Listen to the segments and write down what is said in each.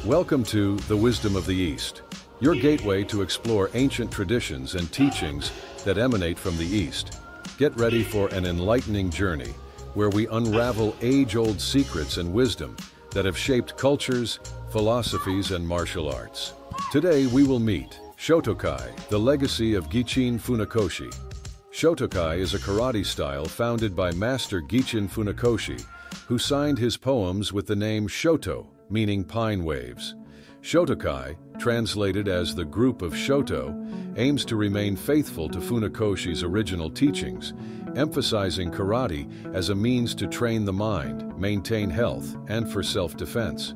Welcome to The Wisdom of the East, your gateway to explore ancient traditions and teachings that emanate from the East. Get ready for an enlightening journey where we unravel age-old secrets and wisdom that have shaped cultures, philosophies, and martial arts. Today we will meet Shotokai, the legacy of Gichin Funakoshi. Shotokai is a karate style founded by Master Gichin Funakoshi, who signed his poems with the name Shoto, meaning pine waves. Shotokai, translated as the group of Shoto, aims to remain faithful to Funakoshi's original teachings, emphasizing karate as a means to train the mind, maintain health, and for self-defense.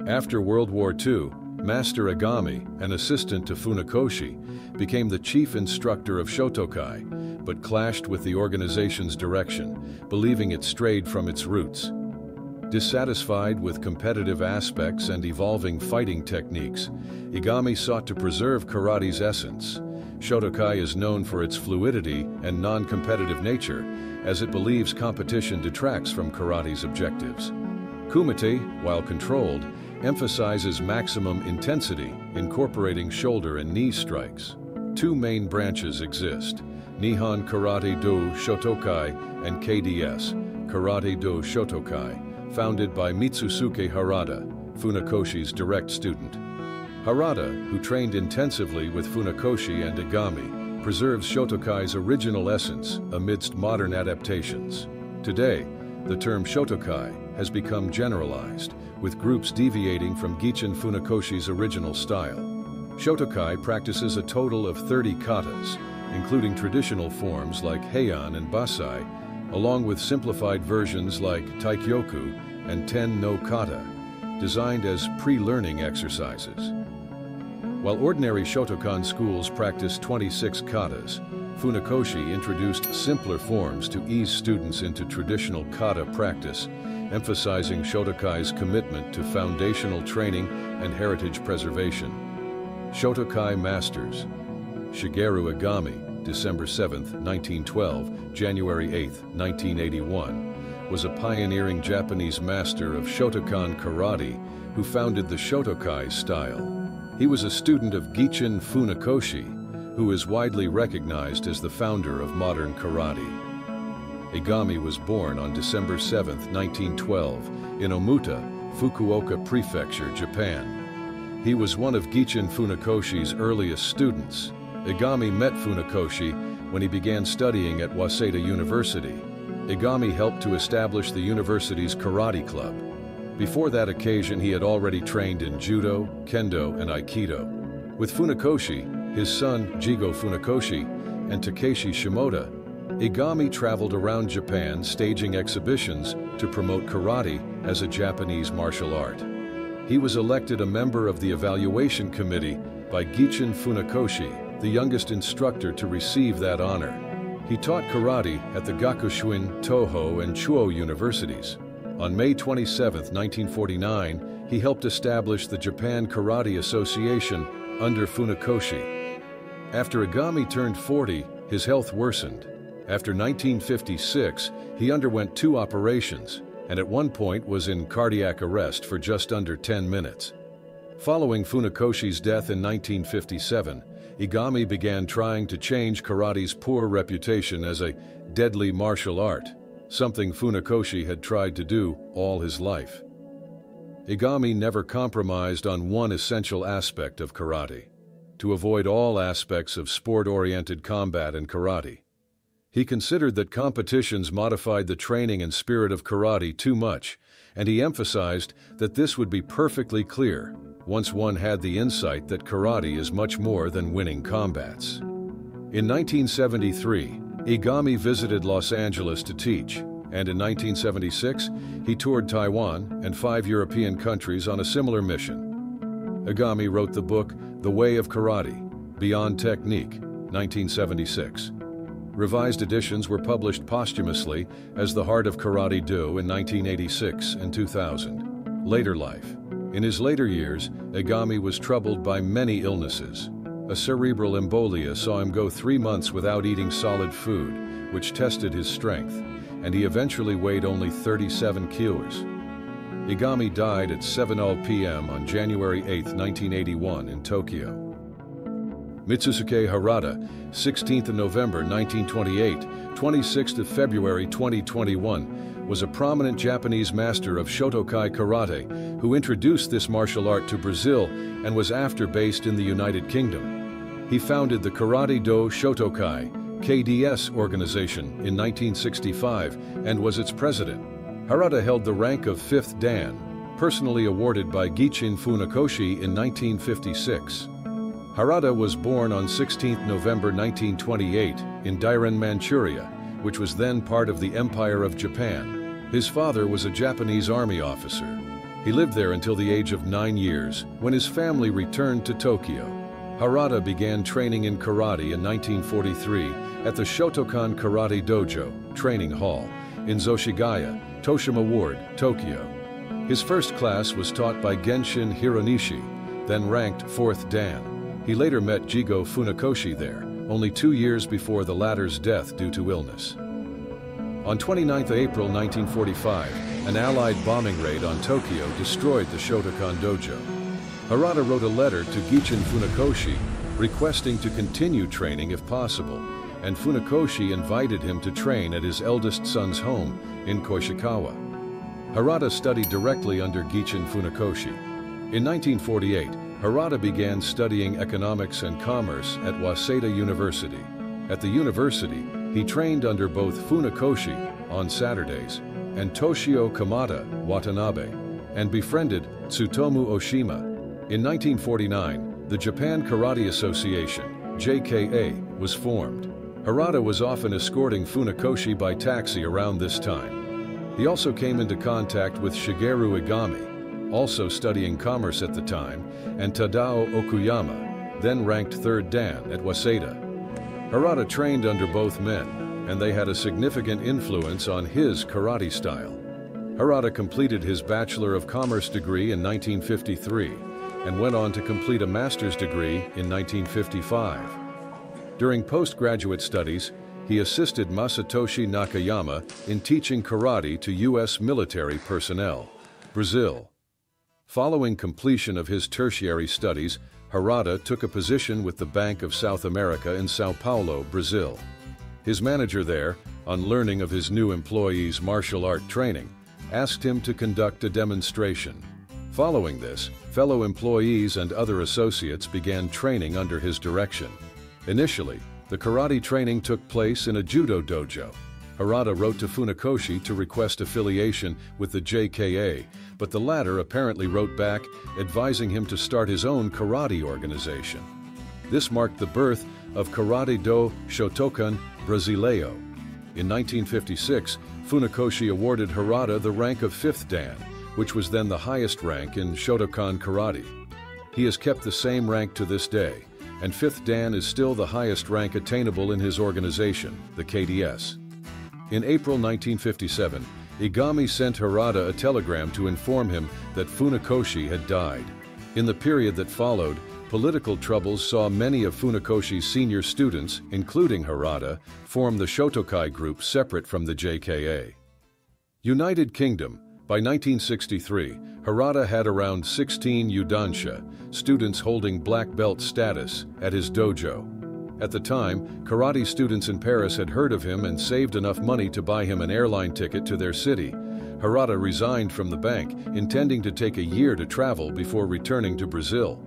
After World War II, Master Agami, an assistant to Funakoshi, became the chief instructor of Shotokai, but clashed with the organization's direction, believing it strayed from its roots. Dissatisfied with competitive aspects and evolving fighting techniques, Agami sought to preserve karate's essence. Shotokai is known for its fluidity and non-competitive nature, as it believes competition detracts from karate's objectives. Kumite, while controlled, emphasizes maximum intensity, incorporating shoulder and knee strikes. Two main branches exist: Nihon Karate Do Shotokai and KDS, Karate Do Shotokai, founded by Mitsusuke Harada, Funakoshi's direct student. Harada, who trained intensively with Funakoshi and Agami, preserves Shotokai's original essence amidst modern adaptations. Today, the term Shotokai has become generalized, with groups deviating from Gichin Funakoshi's original style. Shotokai practices a total of 30 katas, including traditional forms like Heian and Basai, along with simplified versions like Taikyoku and Ten no Kata, designed as pre-learning exercises. While ordinary Shotokan schools practice 26 katas, Funakoshi introduced simpler forms to ease students into traditional kata practice, emphasizing Shotokai's commitment to foundational training and heritage preservation. Shotokai Masters: Shigeru Agami, December 7, 1912, January 8, 1981, was a pioneering Japanese master of Shotokan karate who founded the Shotokai style. He was a student of Gichin Funakoshi, who is widely recognized as the founder of modern karate. Agami was born on December 7, 1912, in Omuta, Fukuoka Prefecture, Japan. He was one of Gichin Funakoshi's earliest students. Agami met Funakoshi when he began studying at Waseda University. Agami helped to establish the university's karate club. Before that occasion, he had already trained in judo, kendo, and aikido. With Funakoshi, his son Jigo Funakoshi, and Takeshi Shimoda, Agami traveled around Japan staging exhibitions to promote karate as a Japanese martial art. He was elected a member of the evaluation committee by Gichin Funakoshi, the youngest instructor to receive that honor. He taught karate at the Gakushuin, Toho, and Chuo universities. On May 27, 1949, he helped establish the Japan Karate Association under Funakoshi. After Agami turned 40, his health worsened. After 1956, he underwent 2 operations, and at one point was in cardiac arrest for just under 10 minutes. Following Funakoshi's death in 1957, Agami began trying to change karate's poor reputation as a deadly martial art, something Funakoshi had tried to do all his life. Agami never compromised on one essential aspect of karate: to avoid all aspects of sport-oriented combat and karate. He considered that competitions modified the training and spirit of karate too much, and he emphasized that this would be perfectly clear once one had the insight that karate is much more than winning combats. In 1973, Agami visited Los Angeles to teach, and in 1976, he toured Taiwan and 5 European countries on a similar mission. Agami wrote the book The Way of Karate, Beyond Technique, 1976. Revised editions were published posthumously as The Heart of Karate Do in 1986 and 2000. Later life. In his later years, Agami was troubled by many illnesses. A cerebral embolia saw him go 3 months without eating solid food, which tested his strength, and he eventually weighed only 37 kilos. Igami died at 7:00 p.m. on January 8, 1981 in Tokyo. Mitsusuke Harada, 16th of November 1928, 26th of February 2021, was a prominent Japanese master of Shotokai karate who introduced this martial art to Brazil and was after based in the United Kingdom. He founded the Karate Do Shotokai (KDS) organization in 1965 and was its president. Harada held the rank of 5th Dan, personally awarded by Gichin Funakoshi in 1956. Harada was born on 16 November 1928 in Dairen, Manchuria, which was then part of the Empire of Japan. His father was a Japanese army officer. He lived there until the age of 9 years, when his family returned to Tokyo. Harada began training in karate in 1943 at the Shotokan Karate Dojo Training Hall in Zoshigaya, Toshima Ward, Tokyo. His first class was taught by Genshin Hironishi, then ranked 4th Dan. He later met Gichin Funakoshi there, only 2 years before the latter's death due to illness. On 29 April 1945, an Allied bombing raid on Tokyo destroyed the Shotokan dojo. Harada wrote a letter to Gichin Funakoshi requesting to continue training if possible, and Funakoshi invited him to train at his eldest son's home in Koishikawa. Harada studied directly under Gichin Funakoshi. In 1948, Harada began studying economics and commerce at Waseda University. At the university, he trained under both Funakoshi on Saturdays and Toshio Kamada Watanabe, and befriended Tsutomu Oshima. In 1949, the Japan Karate Association, JKA, was formed. Harada was often escorting Funakoshi by taxi around this time. He also came into contact with Shigeru Igami, also studying commerce at the time, and Tadao Okuyama, then ranked 3rd Dan at Waseda. Harada trained under both men, and they had a significant influence on his karate style. Harada completed his Bachelor of Commerce degree in 1953 and went on to complete a master's degree in 1955. During postgraduate studies, he assisted Masatoshi Nakayama in teaching karate to U.S. military personnel. Brazil. Following completion of his tertiary studies, Harada took a position with the Bank of South America in Sao Paulo, Brazil. His manager there, on learning of his new employee's martial art training, asked him to conduct a demonstration. Following this, fellow employees and other associates began training under his direction. Initially, the karate training took place in a judo dojo. Harada wrote to Funakoshi to request affiliation with the JKA, but the latter apparently wrote back advising him to start his own karate organization. This marked the birth of Karate Do Shotokan Brasileiro. In 1956, Funakoshi awarded Harada the rank of 5th Dan, which was then the highest rank in Shotokan karate. He has kept the same rank to this day, and 5th Dan is still the highest rank attainable in his organization, the KDS. In April 1957, Igami sent Harada a telegram to inform him that Funakoshi had died. In the period that followed, political troubles saw many of Funakoshi's senior students, including Harada, form the Shotokai group separate from the JKA. United Kingdom. By 1963, Harada had around 16 Yudansha, students holding black belt status, at his dojo. At the time, karate students in Paris had heard of him and saved enough money to buy him an airline ticket to their city. Harada resigned from the bank, intending to take a year to travel before returning to Brazil.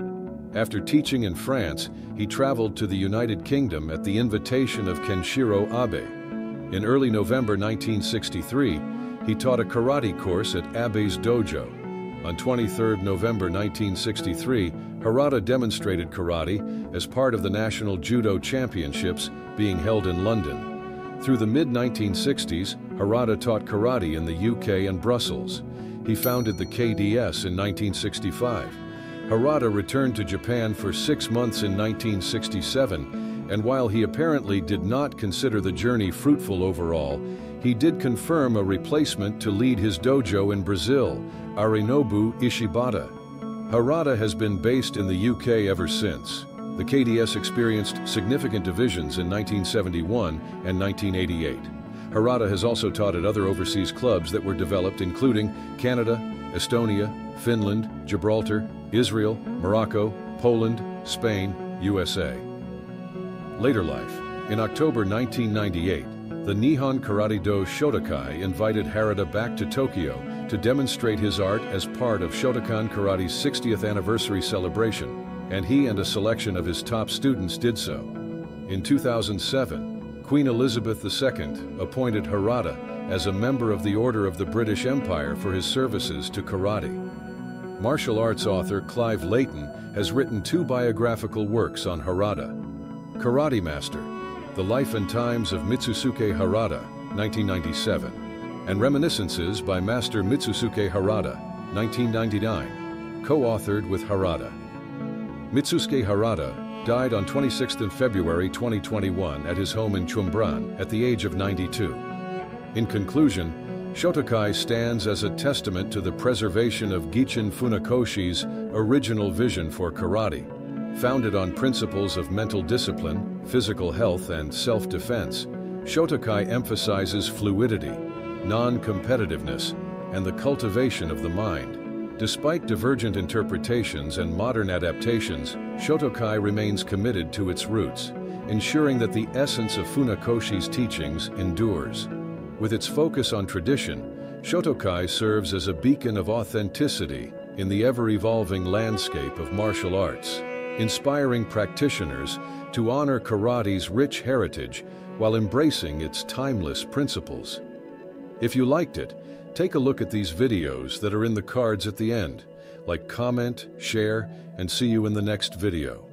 After teaching in France, he traveled to the United Kingdom at the invitation of Kenshiro Abe. In early November 1963, he taught a karate course at Abe's dojo. On 23 November 1963, Harada demonstrated karate as part of the National Judo Championships being held in London. Through the mid-1960s, Harada taught karate in the UK and Brussels. He founded the KDS in 1965. Harada returned to Japan for 6 months in 1967, and while he apparently did not consider the journey fruitful overall, he did confirm a replacement to lead his dojo in Brazil, Arinobu Ishibata. Harada has been based in the UK ever since. The KDS experienced significant divisions in 1971 and 1988. Harada has also taught at other overseas clubs that were developed, including Canada, Estonia, Finland, Gibraltar, Israel, Morocco, Poland, Spain, USA. Later life. In October 1998, the Nihon Karate-do Shotokai invited Harada back to Tokyo to demonstrate his art as part of Shotokan Karate's 60th anniversary celebration, and he and a selection of his top students did so. In 2007, Queen Elizabeth II appointed Harada as a member of the Order of the British Empire for his services to karate. Martial arts author Clive Layton has written 2 biographical works on Harada. Karate Master, The Life and Times of Mitsusuke Harada, 1997, and Reminiscences by Master Mitsusuke Harada, 1999, co-authored with Harada. Mitsusuke Harada died on 26th February 2021 at his home in Chumbran at the age of 92. In conclusion, Shotokai stands as a testament to the preservation of Gichin Funakoshi's original vision for karate. Founded on principles of mental discipline, physical health, and self-defense, Shotokai emphasizes fluidity, non-competitiveness, and the cultivation of the mind. Despite divergent interpretations and modern adaptations, Shotokai remains committed to its roots, ensuring that the essence of Funakoshi's teachings endures. With its focus on tradition, Shotokai serves as a beacon of authenticity in the ever-evolving landscape of martial arts, inspiring practitioners to honor karate's rich heritage while embracing its timeless principles. If you liked it, take a look at these videos that are in the cards at the end. Like, comment, share, and see you in the next video.